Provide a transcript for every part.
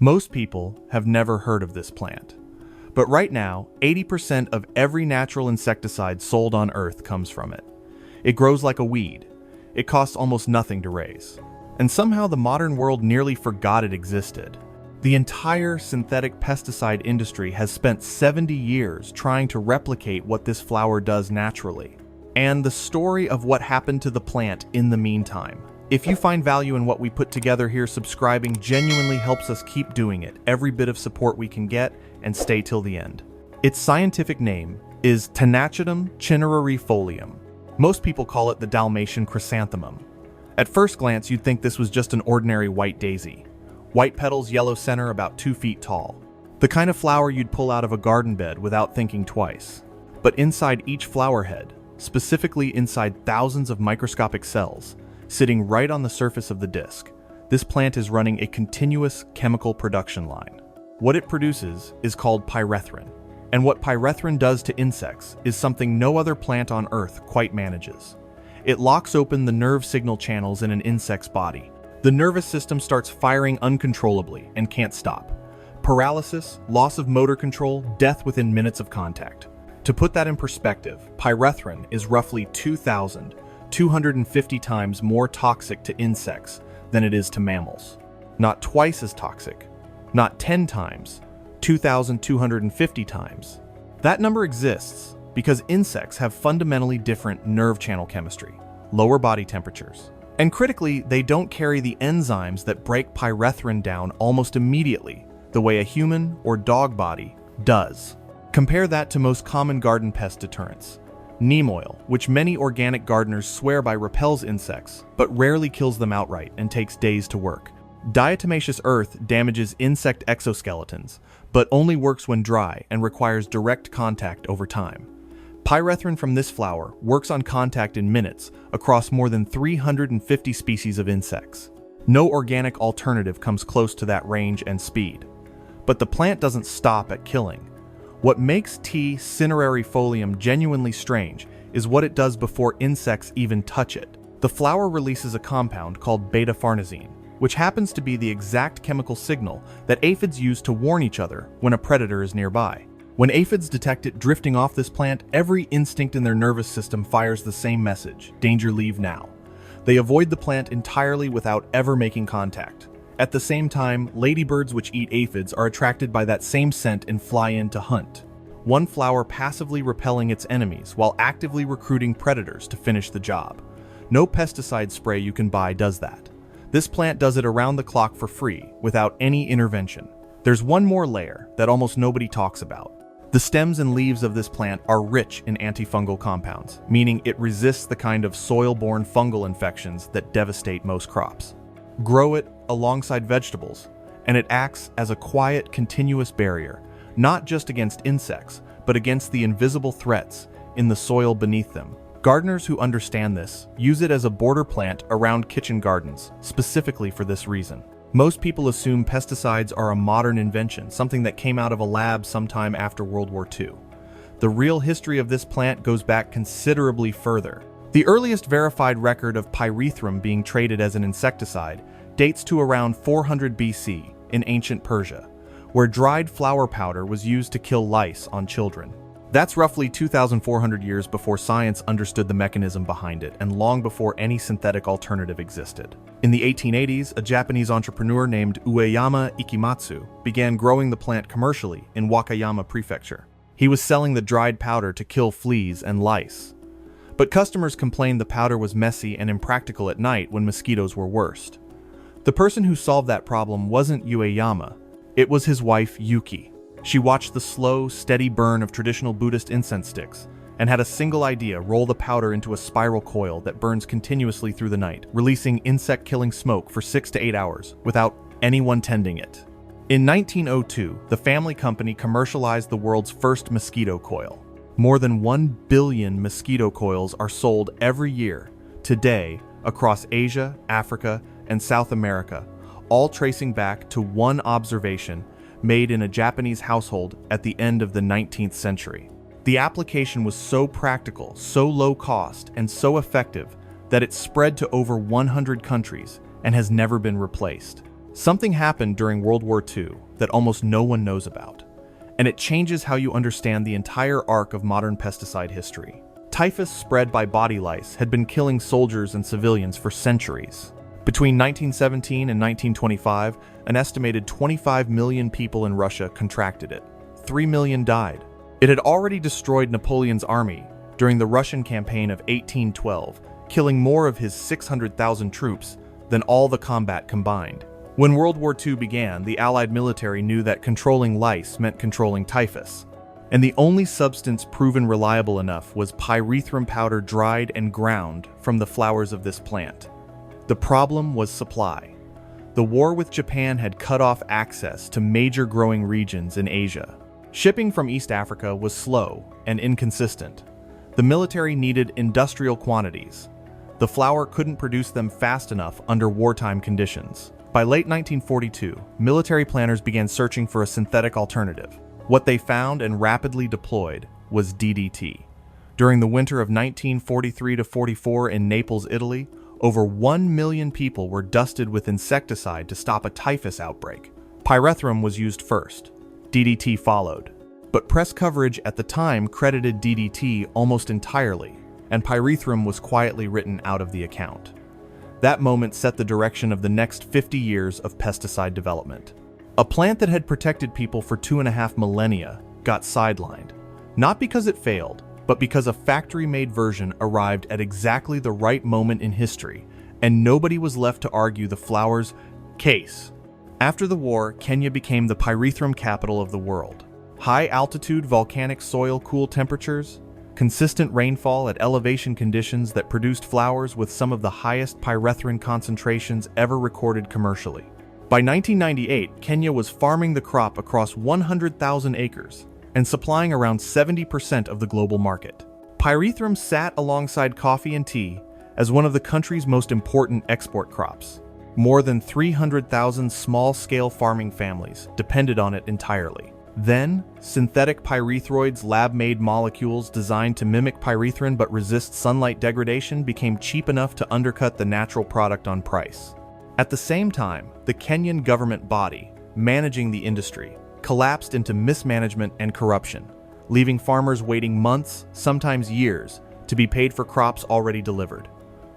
Most people have never heard of this plant. But right now, 80% of every natural insecticide sold on Earth comes from it. It grows like a weed. It costs almost nothing to raise. And somehow the modern world nearly forgot it existed. The entire synthetic pesticide industry has spent 70 years trying to replicate what this flower does naturally. And the story of what happened to the plant in the meantime. If you find value in what we put together here, subscribing genuinely helps us keep doing it. Every bit of support we can get, and stay till the end. Its scientific name is Tanacetum cinerariifolium. Most people call it the Dalmatian chrysanthemum. At first glance, you'd think this was just an ordinary white daisy. White petals, yellow center, about 2 feet tall. The kind of flower you'd pull out of a garden bed without thinking twice. But inside each flower head, specifically inside thousands of microscopic cells, sitting right on the surface of the disc, this plant is running a continuous chemical production line. What it produces is called pyrethrin, and what pyrethrin does to insects is something no other plant on Earth quite manages. It locks open the nerve signal channels in an insect's body. The nervous system starts firing uncontrollably and can't stop. Paralysis, loss of motor control, death within minutes of contact. To put that in perspective, pyrethrin is roughly 2,250 times more toxic to insects than it is to mammals. Not twice as toxic, not 10 times, 2,250 times. That number exists because insects have fundamentally different nerve channel chemistry, lower body temperatures, and critically, they don't carry the enzymes that break pyrethrin down almost immediately, the way a human or dog body does. Compare that to most common garden pest deterrents. Neem oil, which many organic gardeners swear by repels insects, but rarely kills them outright and takes days to work. Diatomaceous earth damages insect exoskeletons, but only works when dry and requires direct contact over time. Pyrethrin from this flower works on contact in minutes across more than 350 species of insects. No organic alternative comes close to that range and speed. But the plant doesn't stop at killing. What makes T. cinerariifolium genuinely strange is what it does before insects even touch it. The flower releases a compound called beta-farnesene, which happens to be the exact chemical signal that aphids use to warn each other when a predator is nearby. When aphids detect it drifting off this plant, every instinct in their nervous system fires the same message: danger, leave now. They avoid the plant entirely without ever making contact. At the same time, ladybirds which eat aphids are attracted by that same scent and fly in to hunt. One flower passively repelling its enemies while actively recruiting predators to finish the job. No pesticide spray you can buy does that. This plant does it around the clock for free, without any intervention. There's one more layer that almost nobody talks about. The stems and leaves of this plant are rich in antifungal compounds, meaning it resists the kind of soil-borne fungal infections that devastate most crops. Grow it alongside vegetables, and it acts as a quiet, continuous barrier, not just against insects, but against the invisible threats in the soil beneath them. Gardeners who understand this use it as a border plant around kitchen gardens, specifically for this reason. Most people assume pesticides are a modern invention, something that came out of a lab sometime after World War II. The real history of this plant goes back considerably further. The earliest verified record of pyrethrum being traded as an insecticide dates to around 400 BC in ancient Persia, where dried flower powder was used to kill lice on children. That's roughly 2,400 years before science understood the mechanism behind it, and long before any synthetic alternative existed. In the 1880s, a Japanese entrepreneur named Ueyama Ikimatsu began growing the plant commercially in Wakayama Prefecture. He was selling the dried powder to kill fleas and lice. But customers complained the powder was messy and impractical at night when mosquitoes were worst. The person who solved that problem wasn't Ueyama, it was his wife Yuki. She watched the slow, steady burn of traditional Buddhist incense sticks and had a single idea: roll the powder into a spiral coil that burns continuously through the night, releasing insect-killing smoke for 6 to 8 hours without anyone tending it. In 1902, the family company commercialized the world's first mosquito coil. More than 1 billion mosquito coils are sold every year today across Asia, Africa, and South America, all tracing back to one observation made in a Japanese household at the end of the 19th century. The application was so practical, so low cost, and so effective that it spread to over 100 countries and has never been replaced. Something happened during World War II that almost no one knows about, and it changes how you understand the entire arc of modern pesticide history. Typhus spread by body lice had been killing soldiers and civilians for centuries. Between 1917 and 1925, an estimated 25 million people in Russia contracted it. 3 million died. It had already destroyed Napoleon's army during the Russian campaign of 1812, killing more of his 600,000 troops than all the combat combined. When World War II began, the Allied military knew that controlling lice meant controlling typhus, and the only substance proven reliable enough was pyrethrum powder dried and ground from the flowers of this plant. The problem was supply. The war with Japan had cut off access to major growing regions in Asia. Shipping from East Africa was slow and inconsistent. The military needed industrial quantities. The flower couldn't produce them fast enough under wartime conditions. By late 1942, military planners began searching for a synthetic alternative. What they found and rapidly deployed was DDT. During the winter of 1943-44 in Naples, Italy, over 1 million people were dusted with insecticide to stop a typhus outbreak. Pyrethrum was used first. DDT followed. But press coverage at the time credited DDT almost entirely, and pyrethrum was quietly written out of the account. That moment set the direction of the next 50 years of pesticide development. A plant that had protected people for 2.5 millennia got sidelined, not because it failed, but because a factory-made version arrived at exactly the right moment in history, and nobody was left to argue the flower's case. After the war, Kenya became the pyrethrum capital of the world. High-altitude volcanic soil, cool temperatures, consistent rainfall at elevation conditions that produced flowers with some of the highest pyrethrin concentrations ever recorded commercially. By 1998, Kenya was farming the crop across 100,000 acres and supplying around 70% of the global market. Pyrethrum sat alongside coffee and tea as one of the country's most important export crops. More than 300,000 small-scale farming families depended on it entirely. Then, synthetic pyrethroids, lab-made molecules designed to mimic pyrethrin but resist sunlight degradation, became cheap enough to undercut the natural product on price. At the same time, the Kenyan government body, managing the industry, collapsed into mismanagement and corruption, leaving farmers waiting months, sometimes years, to be paid for crops already delivered.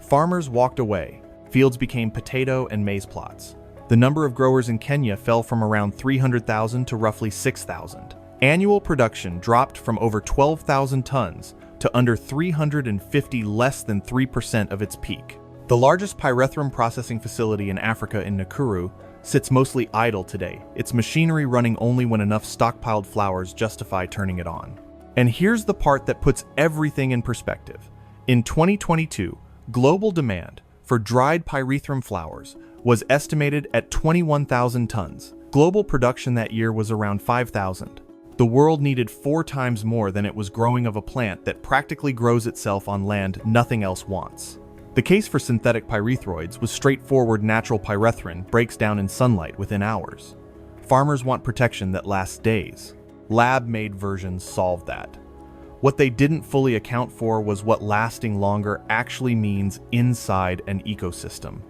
Farmers walked away. Fields became potato and maize plots. The number of growers in Kenya fell from around 300,000 to roughly 6,000. Annual production dropped from over 12,000 tons to under 350, less than 3% of its peak. The largest pyrethrum processing facility in Africa, in Nakuru, sits mostly idle today, its machinery running only when enough stockpiled flowers justify turning it on. And here's the part that puts everything in perspective. In 2022, global demand for dried pyrethrum flowers was estimated at 21,000 tons. Global production that year was around 5,000. The world needed 4 times more than it was growing of a plant that practically grows itself on land nothing else wants. The case for synthetic pyrethroids was straightforward. Natural pyrethrin breaks down in sunlight within hours. Farmers want protection that lasts days. Lab-made versions solved that. What they didn't fully account for was what lasting longer actually means inside an ecosystem.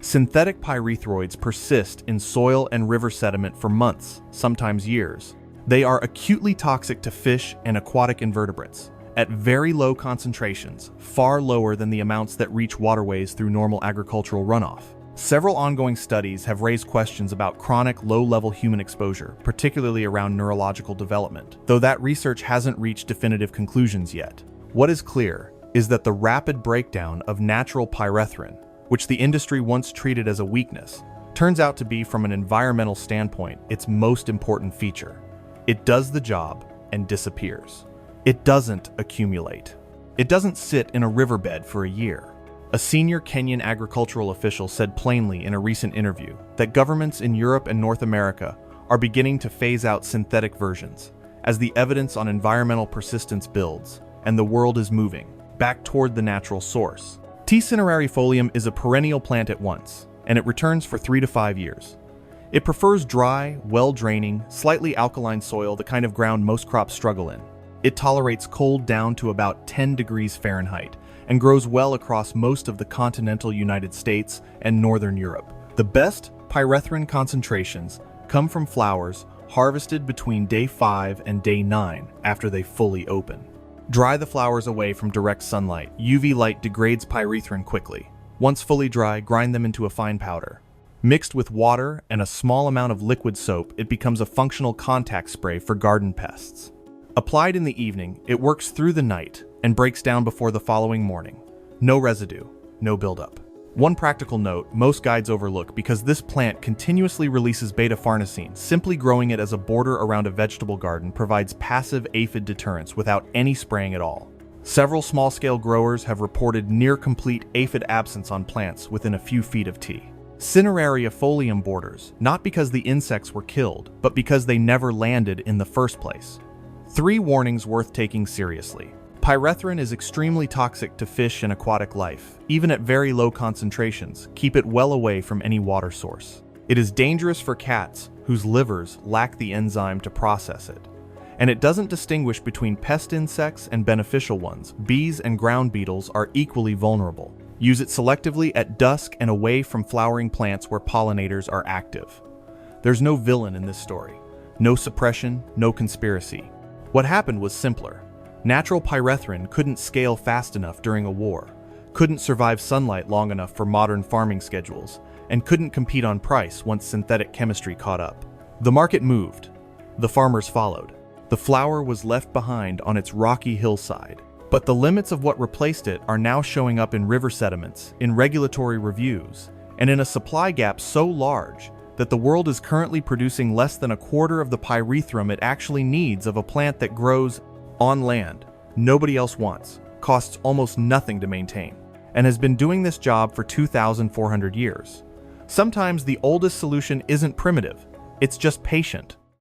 Synthetic pyrethroids persist in soil and river sediment for months, sometimes years. They are acutely toxic to fish and aquatic invertebrates, at very low concentrations, far lower than the amounts that reach waterways through normal agricultural runoff. Several ongoing studies have raised questions about chronic low-level human exposure, particularly around neurological development, though that research hasn't reached definitive conclusions yet. What is clear is that the rapid breakdown of natural pyrethrin, which the industry once treated as a weakness, turns out to be, from an environmental standpoint, its most important feature. It does the job and disappears. It doesn't accumulate. It doesn't sit in a riverbed for a year. A senior Kenyan agricultural official said plainly in a recent interview that governments in Europe and North America are beginning to phase out synthetic versions as the evidence on environmental persistence builds and the world is moving back toward the natural source. Cinerariifolium is a perennial plant at once, and it returns for 3 to 5 years. It prefers dry, well-draining, slightly alkaline soil, the kind of ground most crops struggle in. It tolerates cold down to about 10 degrees Fahrenheit and grows well across most of the continental United States and northern Europe. The best Pyrethrin concentrations come from flowers harvested between day 5 and day 9 after they fully open. Dry the flowers away from direct sunlight. UV light degrades pyrethrin quickly. Once fully dry, grind them into a fine powder. Mixed with water and a small amount of liquid soap, it becomes a functional contact spray for garden pests. Applied in the evening, it works through the night and breaks down before the following morning. No residue, no buildup. One practical note most guides overlook because this plant continuously releases beta-farnesene. Simply growing it as a border around a vegetable garden provides passive aphid deterrence without any spraying at all. Several small-scale growers have reported near-complete aphid absence on plants within a few feet of tea. Cinerariifolium borders, not because the insects were killed, but because they never landed in the first place. 3 warnings worth taking seriously. Pyrethrin is extremely toxic to fish and aquatic life. Even at very low concentrations, keep it well away from any water source. It is dangerous for cats whose livers lack the enzyme to process it. And it doesn't distinguish between pest insects and beneficial ones. Bees and ground beetles are equally vulnerable. Use it selectively at dusk and away from flowering plants where pollinators are active. There's no villain in this story. No suppression, no conspiracy. What happened was simpler. Natural pyrethrin couldn't scale fast enough during a war, couldn't survive sunlight long enough for modern farming schedules, and couldn't compete on price once synthetic chemistry caught up. The market moved. The farmers followed. The flower was left behind on its rocky hillside. But the limits of what replaced it are now showing up in river sediments, in regulatory reviews, and in a supply gap so large that the world is currently producing less than a quarter of the pyrethrum it actually needs of a plant that grows on land nobody else wants, costs almost nothing to maintain, and has been doing this job for 2,400 years. Sometimes the oldest solution isn't primitive, it's just patient.